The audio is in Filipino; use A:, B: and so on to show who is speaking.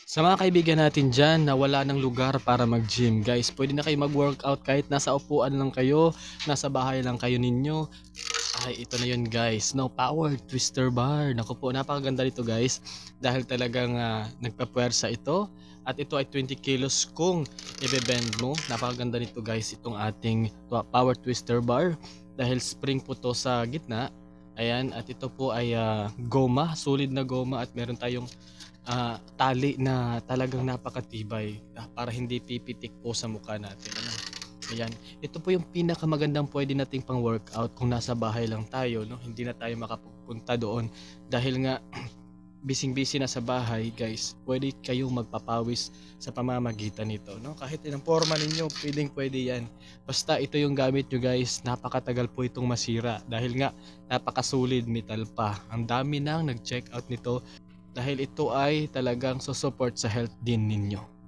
A: Sa mga kaibigan natin dyan na wala ng lugar para mag-gym, guys, pwede na kayo mag-workout kahit nasa upuan lang kayo, nasa bahay lang kayo ninyo. Ay, ito na yun guys, no, power twister bar. Naku po, napakaganda nito guys, dahil talagang nagpapuwersa ito. At ito ay 20 kilos kung i-bend mo. Napakaganda nito guys, itong ating power twister bar. Dahil spring po to sa gitna. Ayan, at ito po ay goma, solid na goma, at meron tayong tali na talagang napakatibay, para hindi pipitik po sa mukha natin, ano. Ayan, ito po yung pinakamagandang pwede nating pang-workout kung nasa bahay lang tayo, no, hindi na tayo makapupunta doon dahil nga bising-busy na sa bahay, guys. Pwede kayong magpapawis sa pamamagitan nito, no, kahit ilang forma ninyo, pwede yan. Basta ito yung gamit nyo guys, napakatagal po itong masira dahil nga napaka-solid metal pa. Ang dami nang nag-check out nito dahil ito ay talagang support sa health din ninyo.